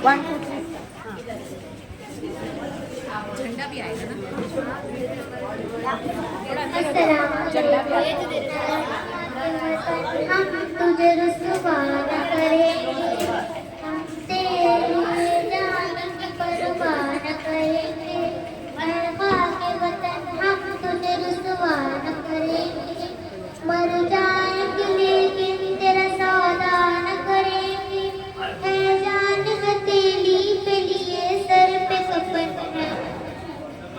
1 2 3 झंडा भी आएगा ना। हम तुझे रुसवा न करेंगे, हम तेरी जान की परवाह न करेंगे। ऐ खाके वतन हम तुझे रुसवा न करेंगे, मर जाएंगे लेकिन तेरा सौदा न करेंगे। है जान हथेली पे लिए सर पे कफन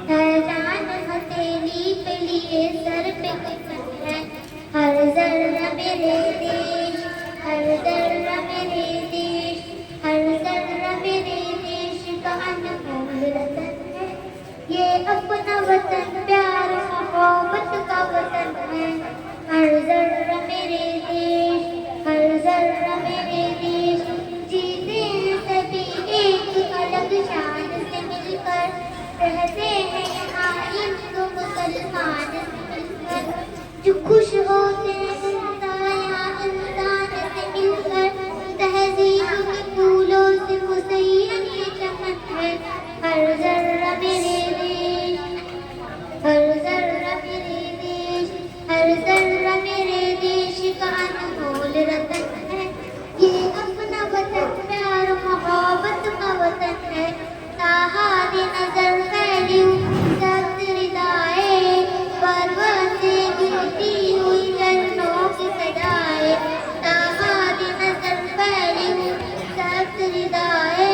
है जान हथेली पे लिए सर पे कफन है। हर जर्रा मेरे देश, हर जर्रा मेरे देश, हर जर्रा मेरे देश का अनमोल रतन है। ये अपना वतन प्यार मोहब्बत का वतन है। हर जर्रा मेरे देश, हर जर्रा मेरे देश। जीते हैं सभी एक अलग शान से मिलकर, रहते हैं यहाँ हिंदू मुसलमान से मिलकर। जो खुश होते हैं इंसान से मिलकर, तहजीब के फूलों से मुज़य्यन ये चमन है। हर जर्रा मेरे देश, हर जर्रा मेरे देश, हर जर्रा मेरे देश का अनमोल रतन है। ये अपना वतन प्यार मोहब्बत का वतन है। ताहादी नजर फैली सख्त रिदाए, पर्वत से गिरती हुई झरनों की सदाए। ताहादी नजर फैली सख्त रिदाए,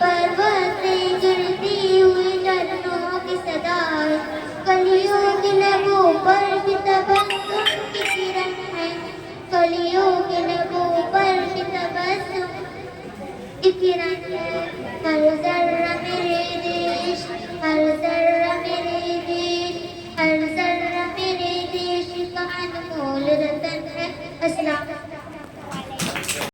पर्वत से गिरती हुई झरनों की सदाए। कलियों के लबों पर भी तबस्सुम की किरण है, कलियों के लबों पर भी तबस्सुम की किरण है। हर जर्रा मेरे देश, हर जर्रा मेरे देश, हर जर्रा मेरे देश का अनमोल रतन है। अस्सलाम।